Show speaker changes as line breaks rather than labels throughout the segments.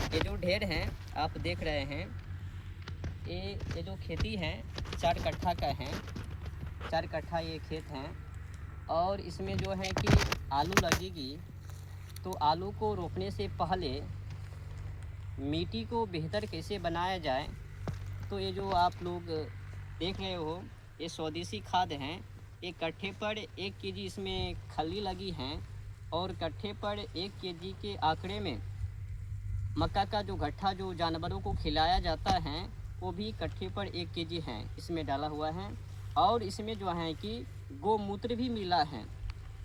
ये जो ढेर हैं आप देख रहे हैं, ये जो खेती है 4 कट्ठा का है। 4 कट्ठा ये खेत हैं और इसमें जो है कि आलू लगेगी। तो आलू को रोपने से पहले मिट्टी को बेहतर कैसे बनाया जाए, तो ये जो आप लोग देख रहे हो ये स्वदेशी खाद हैं। एक कट्ठे पर 1 केजी इसमें खली लगी हैं और कट्ठे पर 1 केजी के आंकड़े में मक्का का जो घट्ठा जो जानवरों को खिलाया जाता है वो भी कट्ठे पर 1 केजी है इसमें डाला हुआ है। और इसमें जो है कि गौमूत्र भी मिला है।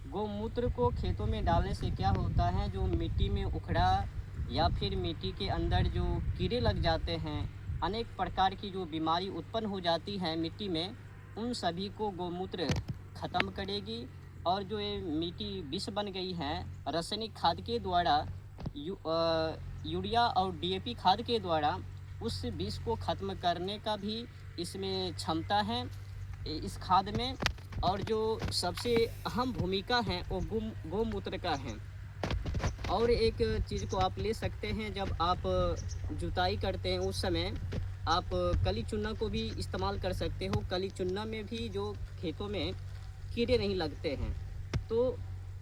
गौमूत्र को खेतों में डालने से क्या होता है, जो मिट्टी में उखड़ा या फिर मिट्टी के अंदर जो कीड़े लग जाते हैं, अनेक प्रकार की जो बीमारी उत्पन्न हो जाती है मिट्टी में, उन सभी को गौमूत्र ख़त्म करेगी। और जो ये मिट्टी विष बन गई है रासायनिक खाद के द्वारा, यूरिया और डीएपी खाद के द्वारा, उस विष को ख़त्म करने का भी इसमें क्षमता है इस खाद में। और जो सबसे अहम भूमिका है वो गौमूत्र का है। और एक चीज़ को आप ले सकते हैं, जब आप जुताई करते हैं उस समय आप कली चुन्ना को भी इस्तेमाल कर सकते हो। कली चुन्ना में भी जो खेतों में कीड़े नहीं लगते हैं। तो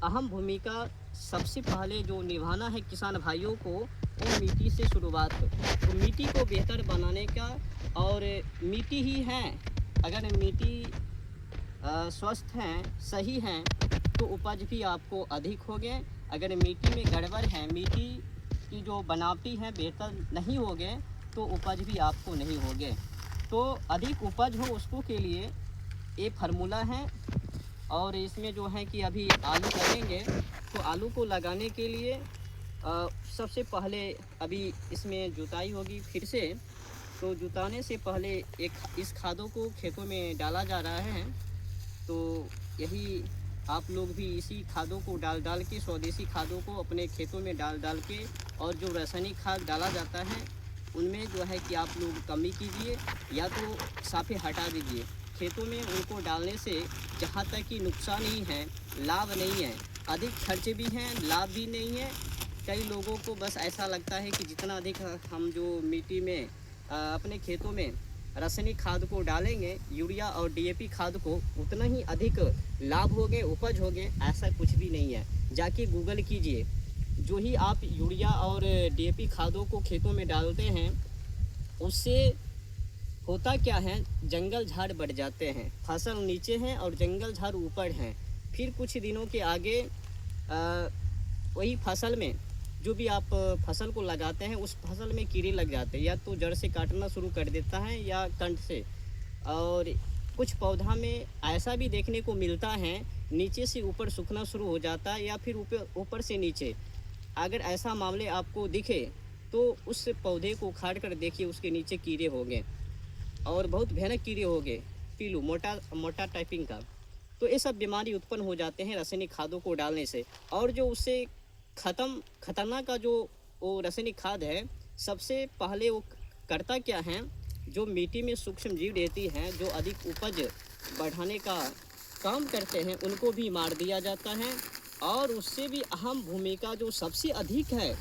अहम भूमिका सबसे पहले जो निभाना है किसान भाइयों को, वो मिट्टी से शुरुआत। तो मिट्टी को बेहतर बनाने का, और मिट्टी ही है, अगर मिट्टी स्वस्थ हैं, सही हैं, तो उपज भी आपको अधिक होगे। अगर मिट्टी में गड़बड़ है, मिट्टी की जो बनावटी है बेहतर नहीं होगे, तो उपज भी आपको नहीं होगे। तो अधिक उपज हो उसको के लिए ये फार्मूला है। और इसमें जो है कि अभी आलू लगेंगे, तो आलू को लगाने के लिए सबसे पहले अभी इसमें जुताई होगी फिर से। तो जुताने से पहले इस खादों को खेतों में डाला जा रहा है। तो यही आप लोग भी इसी खादों को डाल के, स्वदेशी खादों को अपने खेतों में डाल के, और जो रासायनिक खाद डाला जाता है उनमें जो है कि आप लोग कमी कीजिए या तो साफे हटा दीजिए। खेतों में उनको डालने से जहाँ तक कि नुकसान ही है, लाभ नहीं है। अधिक खर्च भी हैं, लाभ भी नहीं है। कई लोगों को बस ऐसा लगता है कि जितना अधिक हम जो मिट्टी में अपने खेतों में रासायनिक खाद को डालेंगे, यूरिया और डीएपी खाद को, उतना ही अधिक लाभ होगे, उपज होगे। ऐसा कुछ भी नहीं है। जाके गूगल कीजिए, जो ही आप यूरिया और डीएपी खादों को खेतों में डालते हैं उससे होता क्या है, जंगल झाड़ बढ़ जाते हैं। फसल नीचे हैं और जंगल झाड़ ऊपर हैं। फिर कुछ दिनों के आगे वही फसल में जो भी आप फसल को लगाते हैं उस फसल में कीड़े लग जाते हैं, या तो जड़ से काटना शुरू कर देता है या कंठ से। और कुछ पौधा में ऐसा भी देखने को मिलता है, नीचे से ऊपर सूखना शुरू हो जाता है, या फिर ऊपर से नीचे। अगर ऐसा मामले आपको दिखे तो उस पौधे को उखाड़ कर देखिए, उसके नीचे कीड़े होंगे और बहुत भयानक कीड़े होंगे, पीलू मोटा टाइपिंग का। तो ये सब बीमारी उत्पन्न हो जाते हैं रासायनिक खादों को डालने से। और जो उससे खतरनाक का जो वो रासायनिक खाद है, सबसे पहले वो करता क्या है, जो मिट्टी में सूक्ष्म जीव रहती हैं, जो अधिक उपज बढ़ाने का काम करते हैं, उनको भी मार दिया जाता है। और उससे भी अहम भूमिका जो सबसे अधिक है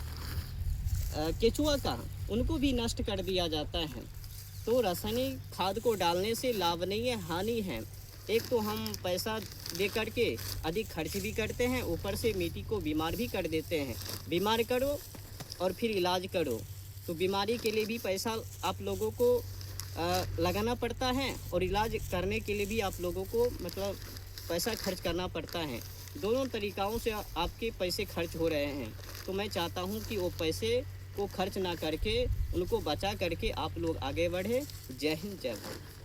केचुआ का, उनको भी नष्ट कर दिया जाता है। तो रासायनिक खाद को डालने से लाभ नहीं है, हानि है। एक तो हम पैसा दे करके अधिक खर्च भी करते हैं, ऊपर से मिट्टी को बीमार भी कर देते हैं। बीमार करो और फिर इलाज करो, तो बीमारी के लिए भी पैसा आप लोगों को लगाना पड़ता है, और इलाज करने के लिए भी आप लोगों को मतलब पैसा खर्च करना पड़ता है। दोनों तरीक़ों से आपके पैसे खर्च हो रहे हैं। तो मैं चाहता हूं कि वो पैसे को खर्च ना करके, उनको बचा करके आप लोग आगे बढ़े। जय हिंद, जय भारत।